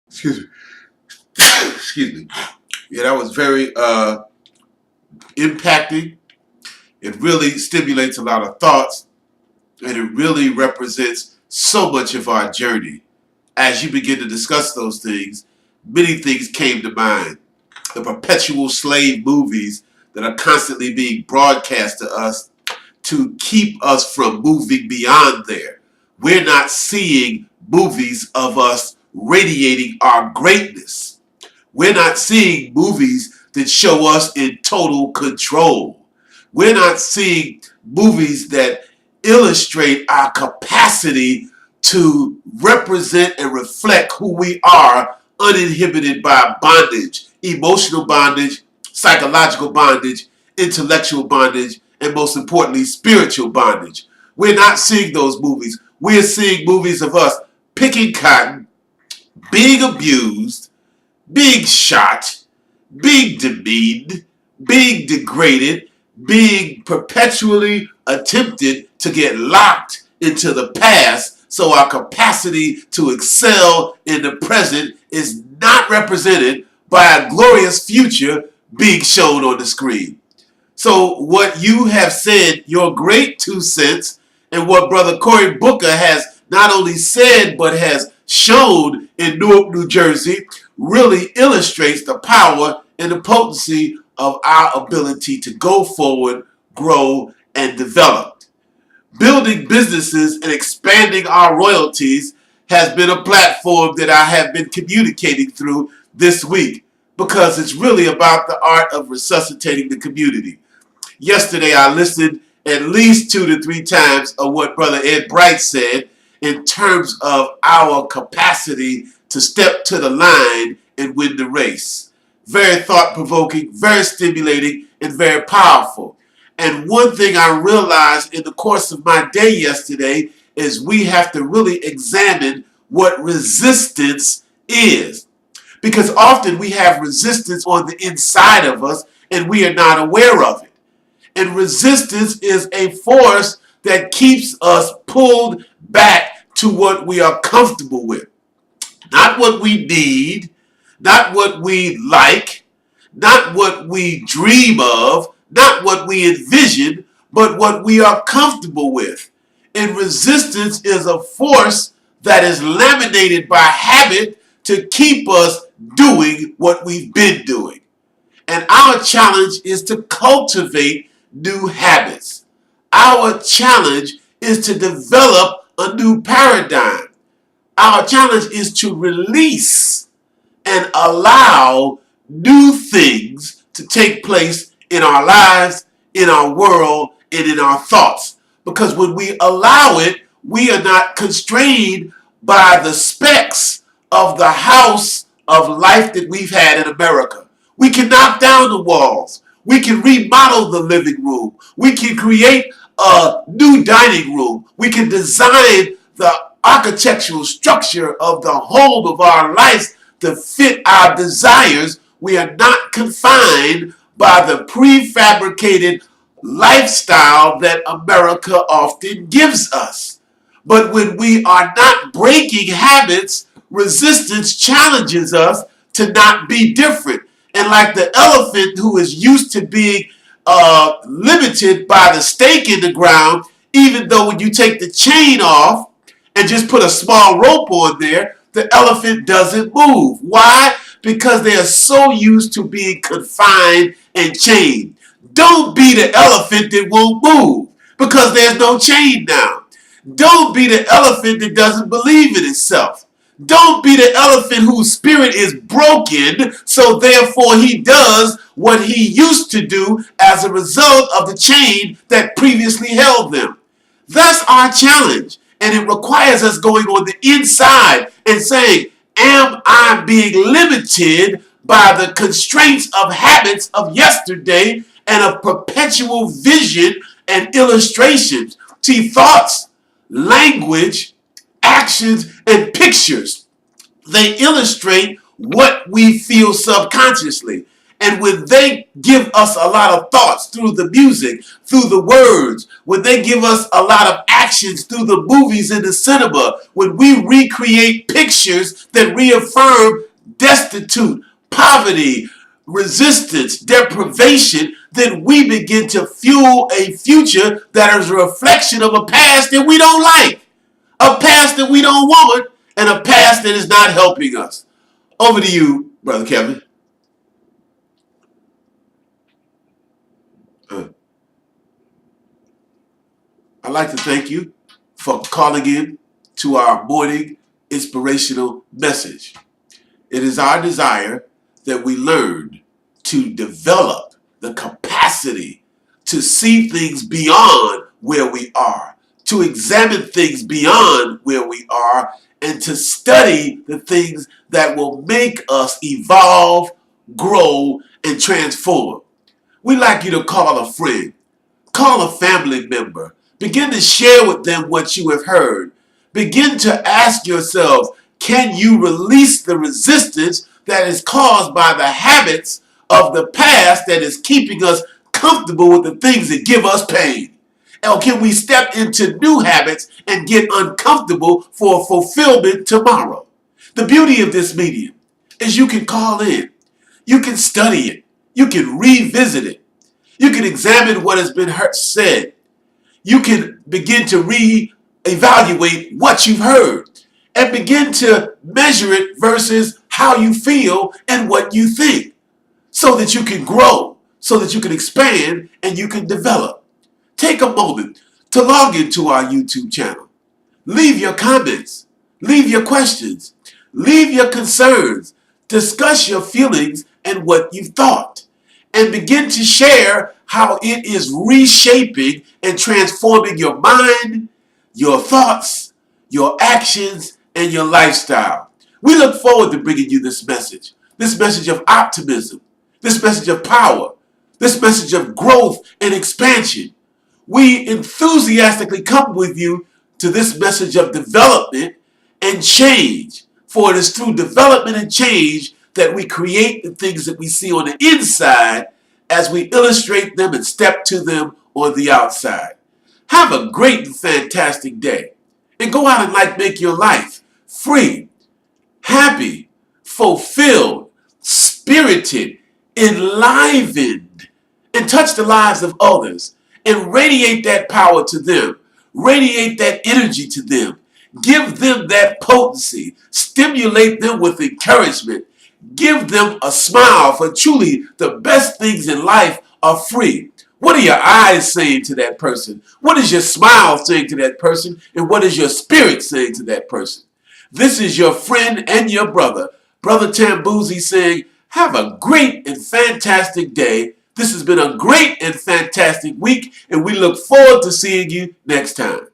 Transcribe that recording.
Excuse me. Excuse me. Yeah, that was very impacting. It really stimulates a lot of thoughts, and it really represents so much of our journey. As you begin to discuss those things, many things came to mind. The perpetual slave movies that are constantly being broadcast to us to keep us from moving beyond there. We're not seeing movies of us radiating our greatness. We're not seeing movies that show us in total control. We're not seeing movies that illustrate our capacity to represent and reflect who we are uninhibited by bondage, emotional bondage, psychological bondage, intellectual bondage, and most importantly, spiritual bondage. We're not seeing those movies. We're seeing movies of us picking cotton, being abused, being shot, being demeaned, being degraded, being perpetually attempted to get locked into the past, so our capacity to excel in the present is not represented by a glorious future being shown on the screen. So what you have said, your great 2 cents, and what Brother Cory Booker has not only said but has shown in Newark, New Jersey, really illustrates the power and the potency of our ability to go forward, grow, and develop. Building businesses and expanding our royalties has been a platform that I have been communicating through this week, because it's really about the art of resuscitating the community. Yesterday I listened at least 2 to 3 times of what Brother Ed Bright said in terms of our capacity to step to the line and win the race. Very thought-provoking, very stimulating, and very powerful. And one thing I realized in the course of my day yesterday is we have to really examine what resistance is. Because often we have resistance on the inside of us and we are not aware of it. And resistance is a force that keeps us pulled back to what we are comfortable with. Not what we need, not what we like, not what we dream of, not what we envision, but what we are comfortable with. And resistance is a force that is laminated by habit to keep us doing what we've been doing. And our challenge is to cultivate new habits. Our challenge is to develop a new paradigm. Our challenge is to release and allow new things to take place in our lives, in our world, and in our thoughts. Because when we allow it, we are not constrained by the specs of the house of life that we've had in America. We can knock down the walls. We can remodel the living room. We can create a new dining room. We can design the architectural structure of the home of our lives to fit our desires. We are not confined by the prefabricated lifestyle that America often gives us. But when we are not breaking habits, resistance challenges us to not be different. And like the elephant who is used to being limited by the stake in the ground, even though when you take the chain off and just put a small rope on there, the elephant doesn't move. Why? Because they are so used to being confined and chained. Don't be the elephant that won't move because there's no chain now. Don't be the elephant that doesn't believe in itself. Don't be the elephant whose spirit is broken, so therefore he does what he used to do as a result of the chain that previously held them. That's our challenge, and it requires us going on the inside and saying, am I being limited by the constraints of habits of yesterday and of perpetual vision and illustrations? See, thoughts, language, actions, and pictures, they illustrate what we feel subconsciously. And when they give us a lot of thoughts through the music, through the words, when they give us a lot of actions through the movies in the cinema, when we recreate pictures that reaffirm destitute, poverty, resistance, deprivation, then we begin to fuel a future that is a reflection of a past that we don't like, a past that we don't want, and a past that is not helping us. Over to you, Brother Kevin. I'd like to thank you for calling in to our morning inspirational message. It is our desire that we learn to develop the capacity to see things beyond where we are, to examine things beyond where we are, and to study the things that will make us evolve, grow, and transform. We'd like you to call a friend, call a family member, begin to share with them what you have heard. Begin to ask yourselves, can you release the resistance that is caused by the habits of the past that is keeping us comfortable with the things that give us pain? Or can we step into new habits and get uncomfortable for fulfillment tomorrow? The beauty of this medium is you can call in, you can study it, you can revisit it, you can examine what has been said, you can begin to reevaluate what you've heard and begin to measure it versus how you feel and what you think, so that you can grow, so that you can expand and you can develop. Take a moment to log into our YouTube channel. Leave your comments, leave your questions, leave your concerns, discuss your feelings and what you've thought, and begin to share how it is reshaping and transforming your mind, your thoughts, your actions, and your lifestyle. We look forward to bringing you this message of optimism, this message of power, this message of growth and expansion. We enthusiastically come with you to this message of development and change. For it is through development and change that we create the things that we see on the inside as we illustrate them and step to them on the outside. Have a great and fantastic day. And go out and make your life free, happy, fulfilled, spirited, enlivened, and touch the lives of others and radiate that power to them. Radiate that energy to them. Give them that potency. Stimulate them with encouragement. Give them a smile, for truly the best things in life are free. What are your eyes saying to that person? What is your smile saying to that person? And what is your spirit saying to that person? This is your friend and your brother, Brother Tambuzi, saying, have a great and fantastic day. This has been a great and fantastic week, and we look forward to seeing you next time.